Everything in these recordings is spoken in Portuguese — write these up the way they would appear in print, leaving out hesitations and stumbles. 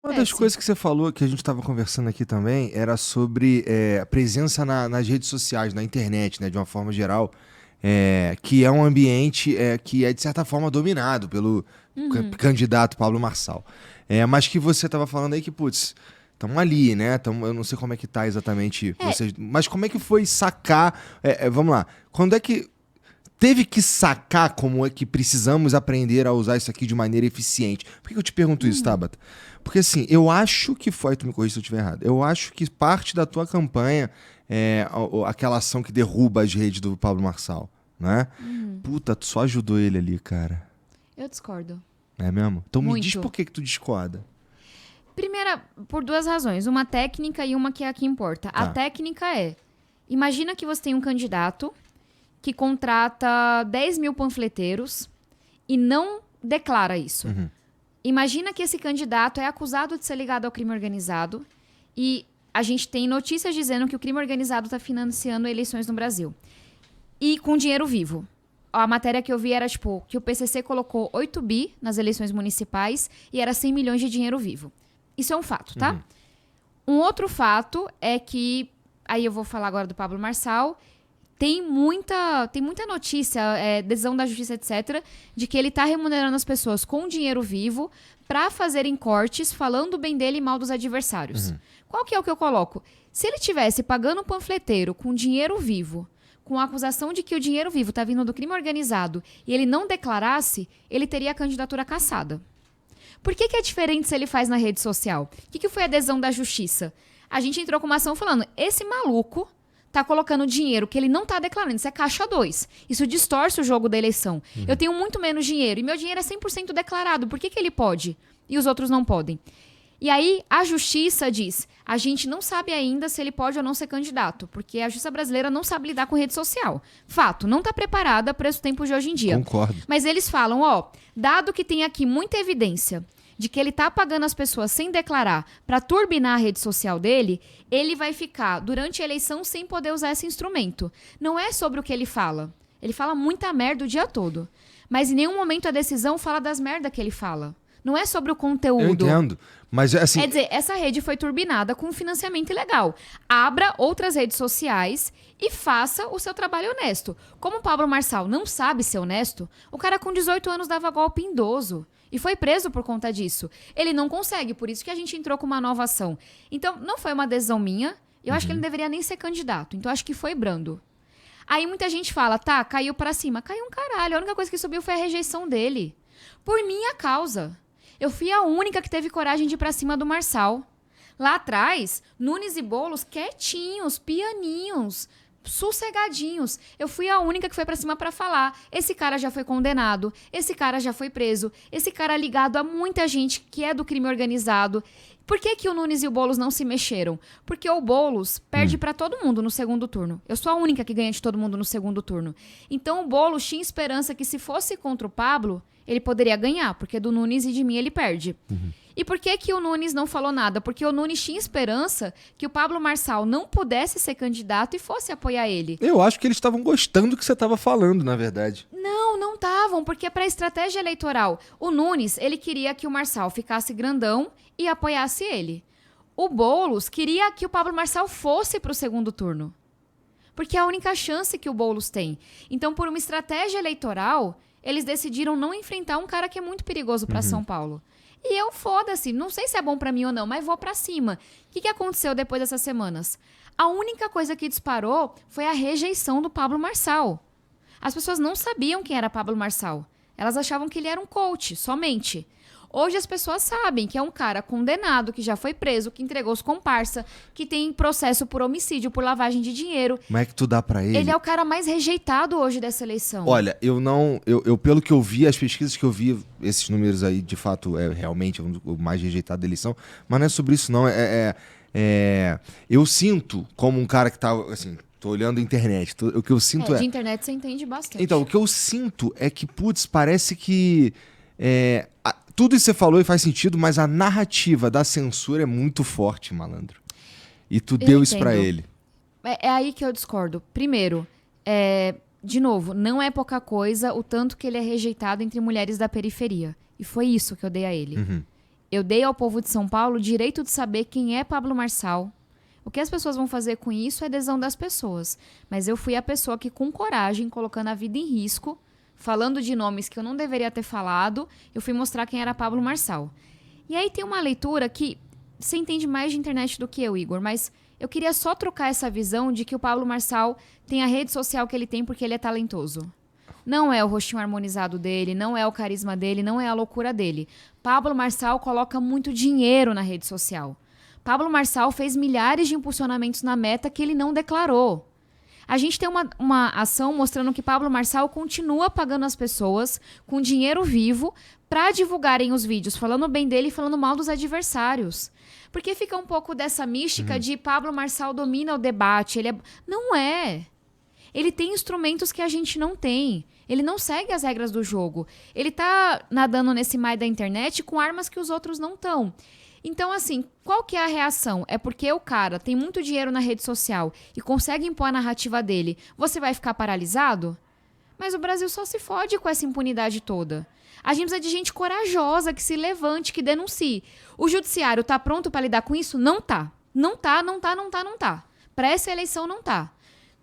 Uma das coisas que você falou, que a gente estava conversando aqui também, era sobre a presença nas redes sociais, na internet, né, de uma forma geral, que é um ambiente que é, de certa forma, dominado pelo candidato Pablo Marçal. Mas que você estava falando aí que, putz, estamos ali, né? Eu não sei como é que tá exatamente vocês, mas como é que foi sacar? Vamos lá. Quando é que teve que sacar como é que precisamos aprender a usar isso aqui de maneira eficiente? Por que eu te pergunto isso, Tabata? Porque assim, eu acho que foi, tu me corrija se eu estiver errado, eu acho que parte da tua campanha é aquela ação que derruba as redes do Pablo Marçal, né? Puta, tu só ajudou ele ali, cara. Eu discordo. É mesmo? Então me diz Muito. por que tu discorda. Primeira, por duas razões. Uma técnica e uma que é a que importa. Tá. A técnica é, imagina que você tem um candidato que contrata 10 mil panfleteiros e não declara isso. Imagina que esse candidato é acusado de ser ligado ao crime organizado e a gente tem notícias dizendo que o crime organizado está financiando eleições no Brasil. E com dinheiro vivo. A matéria que eu vi era, tipo, que o PCC colocou 8 bi nas eleições municipais e era 100 milhões de dinheiro vivo. Isso é um fato, tá? Um outro fato é que, aí eu vou falar agora do Pablo Marçal, tem muita notícia, decisão da justiça, etc., de que ele tá remunerando as pessoas com dinheiro vivo para fazerem cortes falando bem dele e mal dos adversários. Qual que é o que eu coloco? Se ele tivesse pagando um panfleteiro com dinheiro vivo, com a acusação de que o dinheiro vivo tá vindo do crime organizado e ele não declarasse, ele teria a candidatura cassada. Por que é diferente se ele faz na rede social? O que foi a adesão da justiça? A gente entrou com uma ação falando, esse maluco tá colocando dinheiro que ele não tá declarando, isso é caixa 2. Isso distorce o jogo da eleição. Eu tenho muito menos dinheiro e meu dinheiro é 100% declarado. Por que ele pode e os outros não podem? E aí a justiça diz, a gente não sabe ainda se ele pode ou não ser candidato, porque a justiça brasileira não sabe lidar com rede social. Fato, não tá preparada para os tempos de hoje em dia. Concordo. Mas eles falam, dado que tem aqui muita evidência de que ele tá pagando as pessoas sem declarar para turbinar a rede social dele, ele vai ficar, durante a eleição, sem poder usar esse instrumento. Não é sobre o que ele fala. Ele fala muita merda o dia todo. Mas em nenhum momento a decisão fala das merdas que ele fala. Não é sobre o conteúdo. Eu entendo. Mas assim. Quer dizer, essa rede foi turbinada com financiamento ilegal. Abra outras redes sociais e faça o seu trabalho honesto. Como o Pablo Marçal não sabe ser honesto, o cara com 18 anos dava golpe em idoso. E foi preso por conta disso. Ele não consegue, por isso que a gente entrou com uma nova ação. Então, não foi uma adesão minha. Eu acho que ele não deveria nem ser candidato. Então, acho que foi brando. Aí muita gente fala, tá, caiu pra cima. Caiu um caralho. A única coisa que subiu foi a rejeição dele. Por minha causa. Eu fui a única que teve coragem de ir pra cima do Marçal. Lá atrás, Nunes e Boulos quietinhos, pianinhos, sossegadinhos. Eu fui a única que foi pra cima pra falar. Esse cara já foi condenado, esse cara já foi preso, esse cara é ligado a muita gente que é do crime organizado. Por que o Nunes e o Boulos não se mexeram? Porque o Boulos perde pra todo mundo no segundo turno. Eu sou a única que ganha de todo mundo no segundo turno. Então o Boulos tinha esperança que se fosse contra o Pablo, ele poderia ganhar, porque do Nunes e de mim ele perde. E por que o Nunes não falou nada? Porque o Nunes tinha esperança que o Pablo Marçal não pudesse ser candidato e fosse apoiar ele. Eu acho que eles estavam gostando do que você estava falando, na verdade. Não estavam, porque para a estratégia eleitoral, o Nunes, ele queria que o Marçal ficasse grandão e apoiasse ele. O Boulos queria que o Pablo Marçal fosse para o segundo turno. Porque é a única chance que o Boulos tem. Então, por uma estratégia eleitoral, eles decidiram não enfrentar um cara que é muito perigoso para São Paulo. E eu, foda-se, não sei se é bom pra mim ou não, mas vou pra cima. O que aconteceu depois dessas semanas? A única coisa que disparou foi a rejeição do Pablo Marçal. As pessoas não sabiam quem era Pablo Marçal. Elas achavam que ele era um coach, somente. Hoje as pessoas sabem que é um cara condenado, que já foi preso, que entregou os comparsa, que tem processo por homicídio, por lavagem de dinheiro. Como é que tu dá pra ele? Ele é o cara mais rejeitado hoje dessa eleição. Olha, eu pelo que eu vi, as pesquisas que eu vi, esses números aí, de fato, é realmente o mais rejeitado da eleição, mas não é sobre isso, não. Eu sinto, como um cara que tá, assim, tô olhando a internet, o que eu sinto de internet você entende bastante. Então, o que eu sinto é que, putz, parece que tudo isso que você falou e faz sentido, mas a narrativa da censura é muito forte, malandro. E tu deu isso pra ele. É aí que eu discordo. Primeiro, de novo, não é pouca coisa o tanto que ele é rejeitado entre mulheres da periferia. E foi isso que eu dei a ele. Eu dei ao povo de São Paulo o direito de saber quem é Pablo Marçal. O que as pessoas vão fazer com isso é decisão das pessoas. Mas eu fui a pessoa que, com coragem, colocando a vida em risco, falando de nomes que eu não deveria ter falado, eu fui mostrar quem era Pablo Marçal. E aí tem uma leitura que você entende mais de internet do que eu, Igor, mas eu queria só trocar essa visão de que o Pablo Marçal tem a rede social que ele tem porque ele é talentoso. Não é o rostinho harmonizado dele, não é o carisma dele, não é a loucura dele. Pablo Marçal coloca muito dinheiro na rede social. Pablo Marçal fez milhares de impulsionamentos na Meta que ele não declarou. A gente tem uma ação mostrando que Pablo Marçal continua pagando as pessoas com dinheiro vivo para divulgarem os vídeos, falando bem dele e falando mal dos adversários. Porque fica um pouco dessa mística de Pablo Marçal domina o debate. Não é. Ele tem instrumentos que a gente não tem. Ele não segue as regras do jogo. Ele tá nadando nesse mar da internet com armas que os outros não estão. Então, assim, qual que é a reação? É porque o cara tem muito dinheiro na rede social e consegue impor a narrativa dele. Você vai ficar paralisado? Mas o Brasil só se fode com essa impunidade toda. A gente precisa de gente corajosa, que se levante, que denuncie. O judiciário tá pronto para lidar com isso? Não tá. Não tá. Para essa eleição, não tá.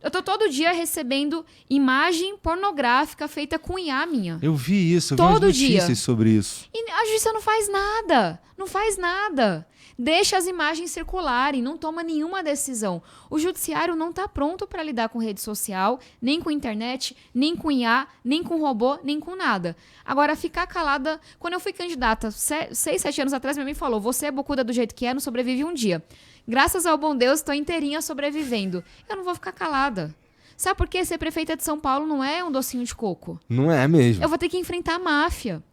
Eu tô todo dia recebendo imagem pornográfica feita com IA minha. Eu vi isso, eu vi todo umas notícias dia sobre isso. E a justiça não faz nada. Não faz nada. Deixa as imagens circularem, não toma nenhuma decisão. O judiciário não está pronto para lidar com rede social, nem com internet, nem com IA, nem com robô, nem com nada. Agora, ficar calada... Quando eu fui candidata, 6, 7 anos atrás, minha mãe falou, você é bocuda do jeito que é, não sobrevive um dia. Graças ao bom Deus, estou inteirinha sobrevivendo. Eu não vou ficar calada. Sabe por quê? Ser prefeita de São Paulo não é um docinho de coco. Não é mesmo. Eu vou ter que enfrentar a máfia.